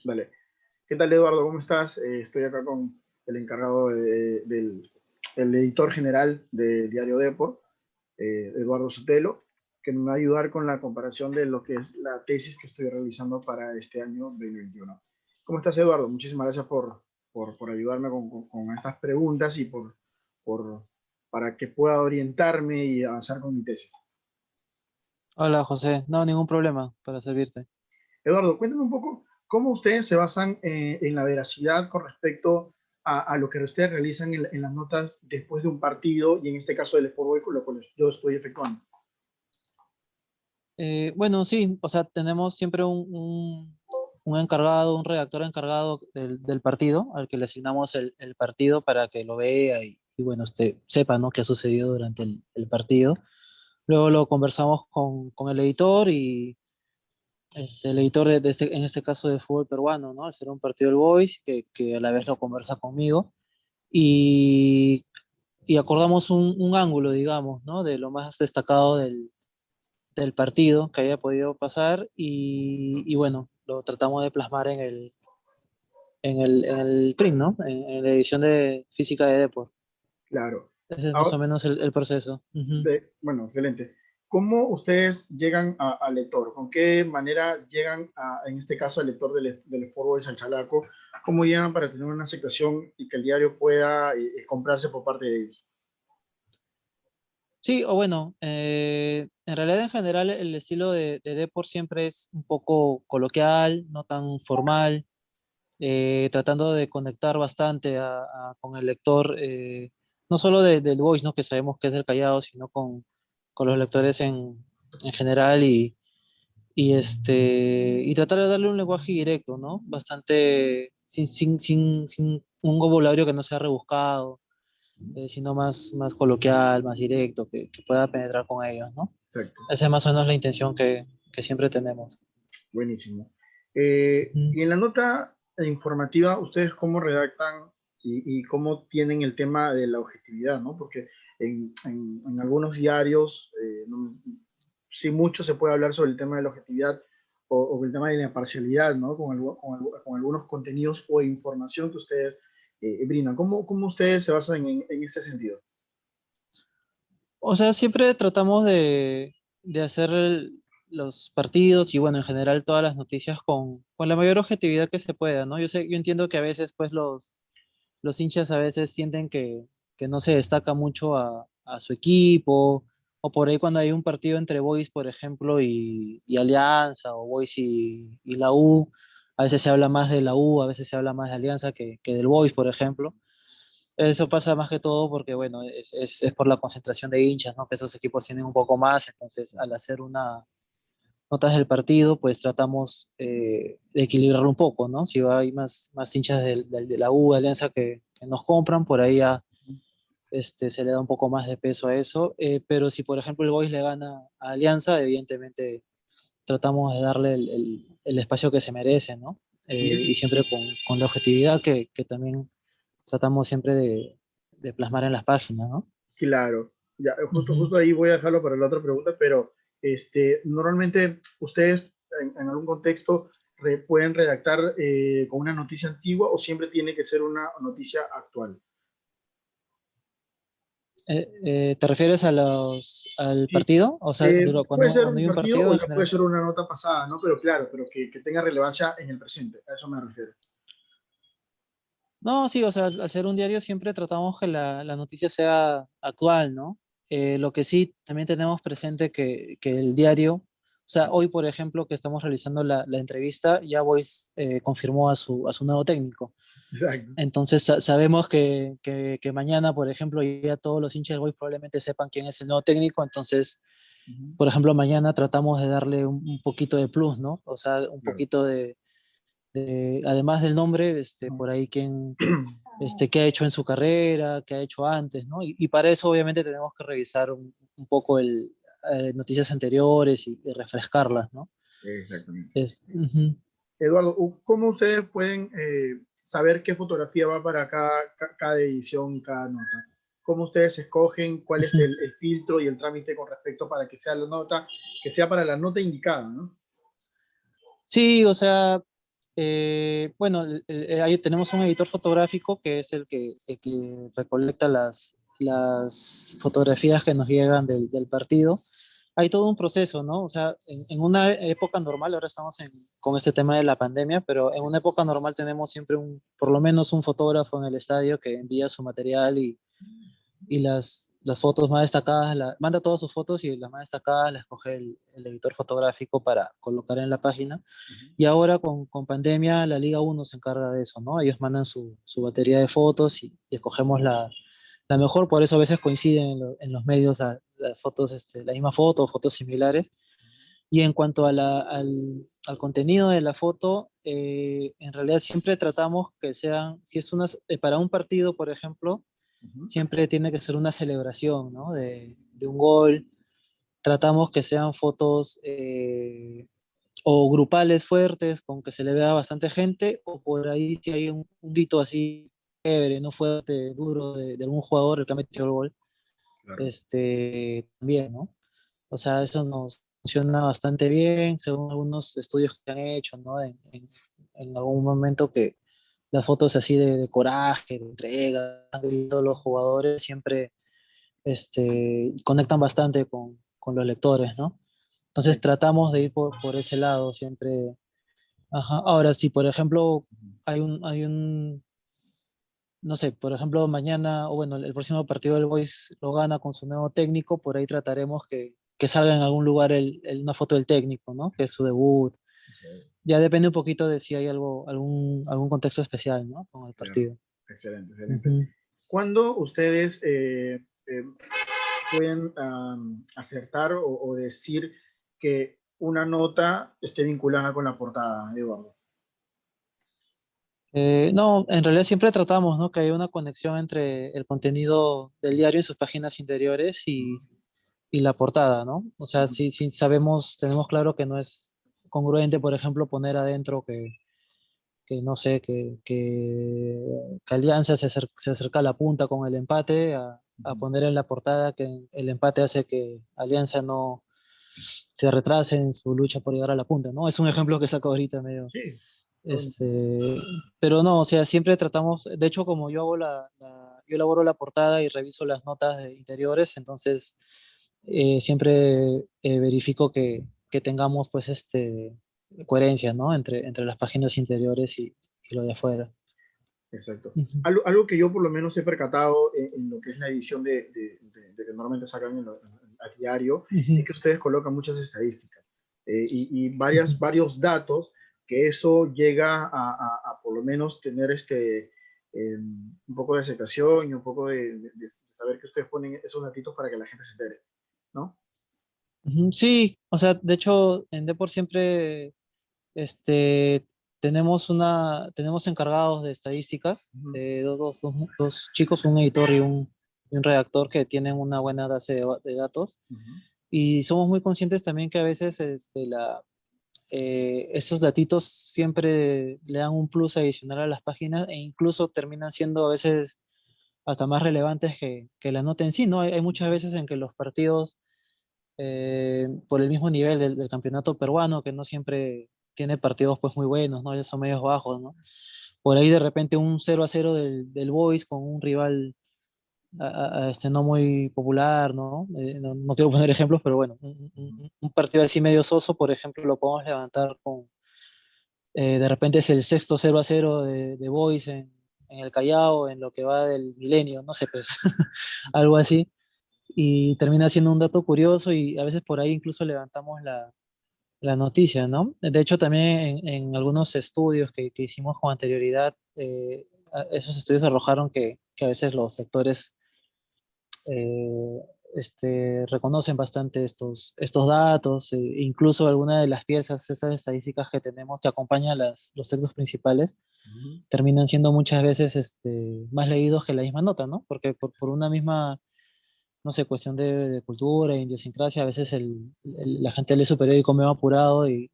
Dale. ¿Qué tal, Eduardo? ¿Cómo estás? Estoy acá con el encargado del el editor general de Diario Depor, Eduardo Sotelo, que me va a ayudar con la comparación de lo que es la tesis que estoy realizando para este año 2021. ¿Cómo estás, Eduardo? Muchísimas gracias por ayudarme con estas preguntas y por, para que pueda orientarme y avanzar con mi tesis. Hola José, no, ningún problema para servirte. Eduardo, cuéntame un poco cómo ustedes se basan en la veracidad con respecto a lo que ustedes realizan en las notas después de un partido y en este caso del Sport Boys, con lo cual yo estoy efectuando. Bueno, sí, o sea, tenemos siempre un encargado, un redactor encargado del partido, al que le asignamos el partido para que lo vea y bueno, sepa, ¿no?, qué ha sucedido durante el partido. Luego lo conversamos con el editor y el editor en este caso de fútbol peruano, ¿no? Al ser un partido del Boys, que a la vez lo conversa conmigo. Y, y acordamos un ángulo, digamos, ¿no?, de lo más destacado del partido que haya podido pasar y bueno, lo tratamos de plasmar en el print, ¿no? En la edición de física de Depor. Claro. Ese es más o Ahora, menos el proceso. Ujú. bueno, excelente. ¿Cómo ustedes llegan al lector? ¿Con qué manera llegan, en este caso, al lector del Sport Boys, al Chalaco? ¿Cómo llegan para tener una aceptación y que el diario pueda comprarse por parte de ellos? Sí, o bueno, en realidad en general el estilo de Depor siempre es un poco coloquial, no tan formal, tratando de conectar bastante con el lector, no solo del Voice, ¿no?, que sabemos que es del Callao, sino con los lectores en general y tratar de darle un lenguaje directo, ¿no? Bastante, sin un vocabulario que no sea rebuscado, sino más coloquial, más directo, que pueda penetrar con ellos, ¿no? Exacto. Esa es más o menos la intención que siempre tenemos. Buenísimo. Mm. Y en la nota informativa, ¿ustedes cómo redactan y cómo tienen el tema de la objetividad, ¿no? Porque en algunos diarios, sí mucho se puede hablar sobre el tema de la objetividad o el tema de la parcialidad, ¿no? Con algunos contenidos o información que ustedes brindan. ¿Cómo ustedes se basan en ese sentido? O sea, siempre tratamos de hacer los partidos y bueno, en general todas las noticias con la mayor objetividad que se pueda, ¿no? Yo entiendo que a veces pues los hinchas a veces sienten que no se destaca mucho a su equipo, o por ahí cuando hay un partido entre Boys, por ejemplo, y Alianza, o Boys y la U, a veces se habla más de la U, a veces se habla más de Alianza que del Boys, por ejemplo. Eso pasa más que todo porque, bueno, es por la concentración de hinchas, ¿no? Que esos equipos tienen un poco más, entonces al hacer una notas del partido, pues tratamos de equilibrarlo un poco, ¿no? Si hay más hinchas de la U, de Alianza que nos compran, por ahí ya se le da un poco más de peso a eso. Pero si, por ejemplo, el Boys le gana a Alianza, evidentemente tratamos de darle el espacio que se merece, ¿no? Y siempre con la objetividad que también tratamos siempre de plasmar en las páginas, ¿no? Claro, ya, Ujú. justo ahí voy a dejarlo para la otra pregunta, pero normalmente ustedes en algún contexto pueden redactar con una noticia antigua o siempre tiene que ser una noticia actual. ¿Te refieres al Sí, partido? O sea, puede ser cuando un hay un partido partido o en ya puede general. ser una nota pasada, ¿no? Pero claro, pero que tenga relevancia en el presente, a eso me refiero. No, sí, o sea, al ser un diario siempre tratamos que la noticia sea actual, ¿no? Lo que sí también tenemos presente que el diario, o sea, hoy por ejemplo que estamos realizando la entrevista, ya Boys confirmó a su nuevo técnico. Exacto. Entonces sabemos que mañana, por ejemplo, ya todos los hinchas del Boys probablemente sepan quién es el nuevo técnico, entonces, Ujú. por ejemplo, mañana tratamos de darle un poquito de plus, ¿no? O sea, un Claro. poquito además del nombre, Ujú. por ahí qué ha hecho en su carrera, qué ha hecho antes, ¿no? Y para eso obviamente tenemos que revisar un poco noticias anteriores y refrescarlas, ¿no? Exactamente. Ujú. Eduardo, ¿cómo ustedes pueden saber qué fotografía va para cada edición y cada nota? ¿Cómo ustedes escogen cuál es Ujú. el filtro y el trámite con respecto para que sea la nota, que sea para la nota indicada, ¿no? Sí, o sea, Bueno, ahí tenemos un editor fotográfico que es el que recolecta las fotografías que nos llegan del partido. Hay todo un proceso, ¿no? O sea, en una época normal, ahora estamos con este tema de la pandemia, pero en una época normal tenemos siempre por lo menos un fotógrafo en el estadio que envía su material y las fotos más destacadas, manda todas sus fotos y las más destacadas las coge el editor fotográfico para colocar en la página. Ujú. Y ahora con pandemia la Liga Uno se encarga de eso, ¿no? Ellos mandan su batería de fotos y escogemos la mejor, por eso a veces coinciden en los medios las fotos, la misma foto o fotos similares. Y en cuanto al contenido de la foto, en realidad siempre tratamos que sean, si es para un partido, por ejemplo, Ujú. siempre tiene que ser una celebración, ¿no? De un gol. Tratamos que sean fotos o grupales fuertes, con que se le vea bastante gente, o por ahí si hay un grito así chévere, no fuerte, duro de algún jugador el que ha metido el gol, Claro. también, ¿no? O sea, eso nos funciona bastante bien, según algunos estudios que han hecho, ¿no? En algún momento que las fotos así de coraje, de entrega, de todos los jugadores siempre conectan bastante con los lectores, ¿no? Entonces Sí. tratamos de ir por ese lado siempre. Ajá. Ahora, si por ejemplo Ujú. no sé, por ejemplo mañana, o bueno, el próximo partido del Boys lo gana con su nuevo técnico, por ahí trataremos que salga en algún lugar una foto del técnico, ¿no? Que es su debut. Ok. Ya depende un poquito de si hay algún contexto especial, ¿no? Con el Claro. partido. Excelente, excelente. Ujú. ¿Cuándo ustedes pueden acertar o decir que una nota esté vinculada con la portada, Eduardo? No, en realidad siempre tratamos, ¿no? Que haya una conexión entre el contenido del diario en sus páginas interiores Ujú. y la portada, ¿no? O sea, Ujú. si sabemos, tenemos claro que no es congruente, por ejemplo, poner adentro que no sé, que Alianza se acerca a la punta con el empate, a Ujú. poner en la portada que el empate hace que Alianza no se retrase en su lucha por llegar a la punta, ¿no? Es un ejemplo que saco ahorita medio. Sí, está buenísimo. Este, pero no, o sea, siempre tratamos, de hecho, como yo hago yo elaboro la portada y reviso las notas de interiores, entonces siempre verifico que tengamos pues coherencia, ¿no? Entre las páginas interiores y lo de afuera. Exacto. Ujú. Algo que yo por lo menos he percatado en lo que es la edición de que normalmente sacan a diario, es Ujú. que ustedes colocan muchas estadísticas y Ujú. varios datos que eso llega a por lo menos tener un poco de aceptación y un poco de saber que ustedes ponen esos datitos para que la gente se entere, ¿no? Ujú. Sí, o sea, de hecho, en Depor siempre Este, tenemos encargados de estadísticas, Ujú. dos chicos, un editor y un redactor que tienen una buena base de datos. Ujú. Y somos muy conscientes también que a veces esos datitos siempre le dan un plus adicional a las páginas e incluso terminan siendo a veces hasta más relevantes que la nota en sí, ¿no? Hay muchas veces en que los partidos por el mismo nivel del campeonato peruano, que no siempre tiene partidos pues muy buenos, ¿no? Ya son medios bajos, ¿no? Por ahí de repente un 0-0 del Boys con un rival no muy popular, ¿no? No quiero poner ejemplos, pero bueno, Ujú. un partido así medio soso, por ejemplo, lo podemos levantar de repente es el sexto 0-0 de Boys en el Callao, en lo que va del milenio, no sé, pues, algo así y termina siendo un dato curioso y a veces por ahí incluso levantamos la noticia, ¿no? De hecho, también en algunos estudios que hicimos con anterioridad, esos estudios arrojaron que a veces los lectores eh, reconocen bastante estos datos, incluso algunas de las piezas, estas estadísticas que tenemos que acompañan los textos principales, Ujú. terminan siendo muchas veces más leídos que la misma nota, ¿no? Porque por una misma no sé, cuestión de cultura, idiosincrasia, a veces la gente lee su periódico medio apurado y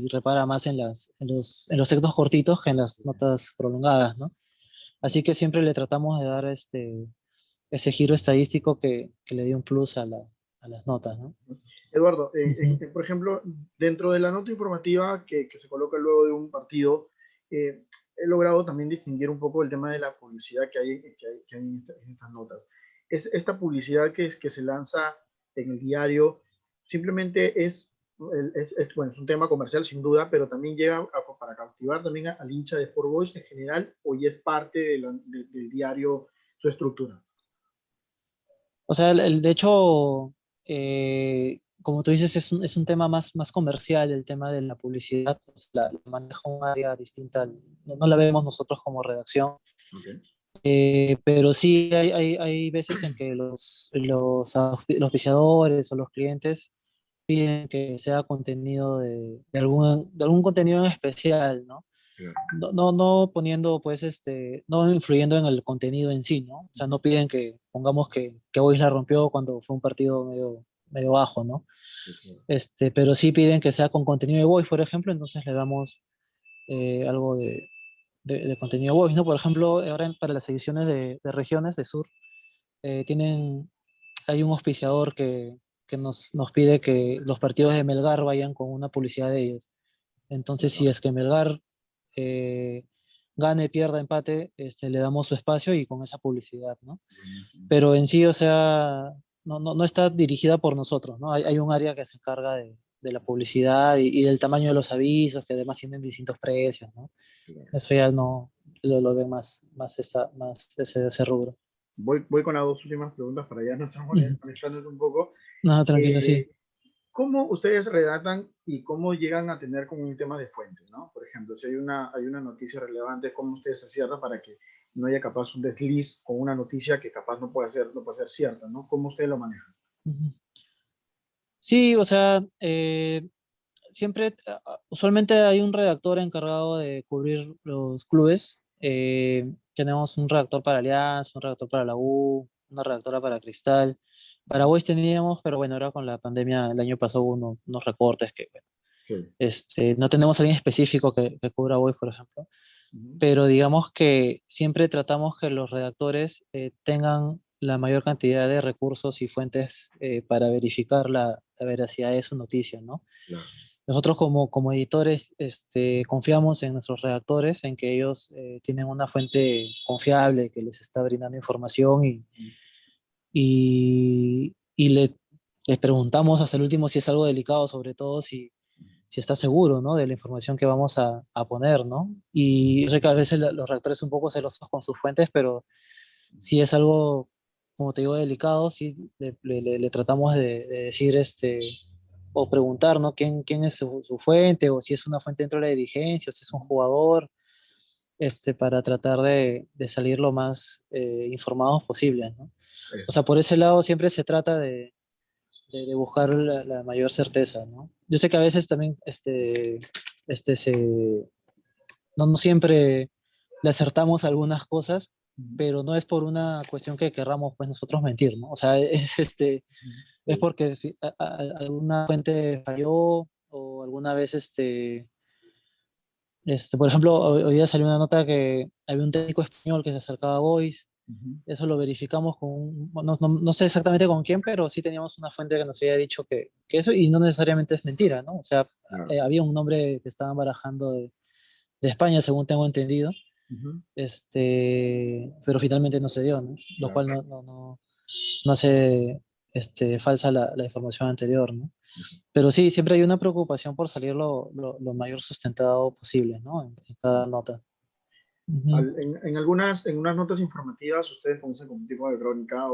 repara más en los textos cortitos que en las notas prolongadas, ¿no? Así que siempre le tratamos de dar ese giro estadístico que le dio un plus a las notas, ¿no? Eduardo, Ujú. por ejemplo, dentro de la nota informativa que se coloca luego de un partido, he logrado también distinguir un poco el tema de la publicidad que hay en estas notas. Esta publicidad que se lanza en el diario simplemente bueno, es un tema comercial sin duda, pero también llega para cautivar también al hincha de Sport Boys en general, o ya es parte del diario su estructura. O sea, de hecho, como tú dices, es un tema más comercial, el tema de la publicidad, pues, la maneja un área distinta, no la vemos nosotros como redacción. Okay. Pero sí hay veces en que los auspiciadores o los clientes piden que sea contenido de algún contenido en especial, ¿no? Claro. No poniendo, pues, no influyendo en el contenido en sí, ¿no? O sea, no piden que pongamos que Boys la rompió cuando fue un partido medio bajo, ¿no? Sí, claro. Pero sí piden que sea con contenido de Boys, por ejemplo, entonces le damos algo de contenido Voice, ¿no? Por ejemplo, ahora para las ediciones de regiones de Sur, hay un auspiciador que nos pide que los partidos de Melgar vayan con una publicidad de ellos. Entonces, si Claro. es que Melgar eh, gane, pierda, empate, le damos su espacio y con esa publicidad, ¿no? Buenísimo. Pero en sí, o sea, no está dirigida por nosotros, ¿no? Hay un área que se encarga de la publicidad y del tamaño de los avisos, que además tienen distintos precios, ¿no? Claro. Eso ya no lo ve más ese rubro. Voy con las dos últimas preguntas para ya no estamos Ujú. molestándonos un poco. No, tranquilo, sí. Eh, ¿Cómo ustedes redactan y cómo llegan a tener como un tema de fuente, ¿no? Por ejemplo, si hay una noticia relevante, ¿cómo ustedes se cierran para que no haya capaz un desliz con una noticia que capaz no puede ser cierta, ¿no? ¿Cómo ustedes lo manejan? Ujú. Sí, o sea, siempre, usualmente hay un redactor encargado de cubrir los clubes. Tenemos un redactor para Alianza, un redactor para la U, una redactora para Cristal. Para Boys teníamos, pero bueno, ahora con la pandemia el año pasado hubo unos recortes que, bueno, Sí. no tenemos a alguien específico que cubra Boys, por ejemplo. Ujú. Pero digamos que siempre tratamos que los redactores tengan la mayor cantidad de recursos y fuentes para verificar la veracidad de su noticia, ¿no? Claro. Nosotros como editores confiamos en nuestros redactores, en que ellos tienen una fuente confiable que les está brindando información y les preguntamos hasta el último si es algo delicado, sobre todo si está seguro, ¿no? De la información que vamos a poner, ¿no? Y yo sé que a veces los redactores son un poco celosos con sus fuentes, pero si es algo, como te digo, delicado, sí le tratamos de decir, o preguntar, ¿no? ¿Quién es su fuente? O si es una fuente dentro de la dirigencia, o si es un jugador, para tratar de salir lo más informados posible, ¿no? O sea, por ese lado siempre se trata de buscar la mayor certeza, ¿no? Yo sé que a veces también este no siempre le acertamos algunas cosas, Ujú. pero no es por una cuestión que querramos pues nosotros mentir, ¿no? O sea, es Sí. porque alguna fuente falló o alguna vez por ejemplo, hoy día salió una nota que había un técnico español que se acercaba a Boys. Ujú. Eso lo verificamos no sé exactamente con quién, pero sí teníamos una fuente que nos había dicho que eso, y no necesariamente es mentira, ¿no? O sea, Claro. había un nombre que estaban barajando de España, según tengo entendido, Ujú. pero finalmente no se dio, ¿no? Lo Claro. cual no hace falsa la información anterior, ¿no? Pero sí, siempre hay una preocupación por salir lo mayor sustentado posible, ¿no? En cada nota. Ujú. En unas notas informativas ustedes comienzan con un tipo de crónica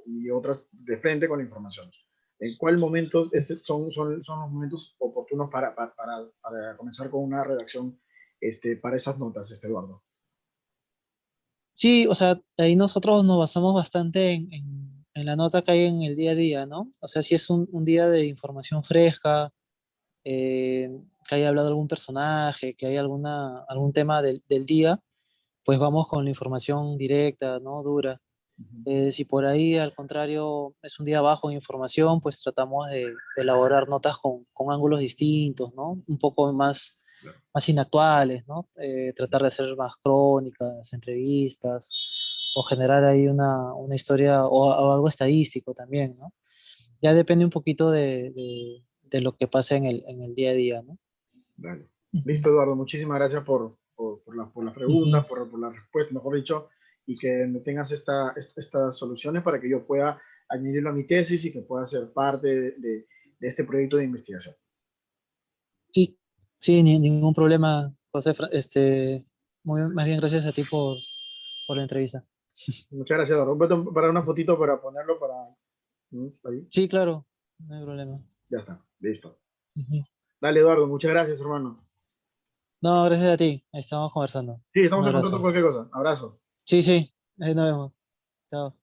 y otras de frente con la información. ¿En cuál momento son los momentos oportunos para comenzar con una redacción para esas notas, Eduardo? Sí, o sea, ahí nosotros nos basamos bastante en la nota que hay en el día a día, ¿no? O sea, si es un día de información fresca, eh, que haya hablado algún personaje, que haya algún tema del día, pues vamos con la información directa, ¿no? Dura. Ujú. Si por ahí, al contrario, es un día bajo en información, pues tratamos de elaborar notas con ángulos distintos, ¿no? Un poco Claro. más inactuales, ¿no? Tratar de hacer más crónicas, entrevistas, o generar ahí una historia o algo estadístico también, ¿no? ya depende un poquito de lo que pase en el día a día, ¿no? Dale. Ujú, Listo, Eduardo. Muchísimas gracias por las preguntas, ujú. por la respuesta, mejor dicho, y que me tengas estas soluciones para que yo pueda añadirlo a mi tesis y que pueda ser parte de este proyecto de investigación. Sí, sí, ningún problema, José. Más bien gracias a ti por la entrevista. Muchas gracias, Eduardo. Para una fotito para ponerlo para... Ahí. Sí, claro, no hay problema. Ya está. Listo. Ujú. Dale, Eduardo. Muchas gracias, hermano. No, gracias a ti. Estamos conversando. Sí, Un estamos en contacto por abrazo. cualquier cosa. Abrazo. Sí, sí, ahí nos vemos. Chao.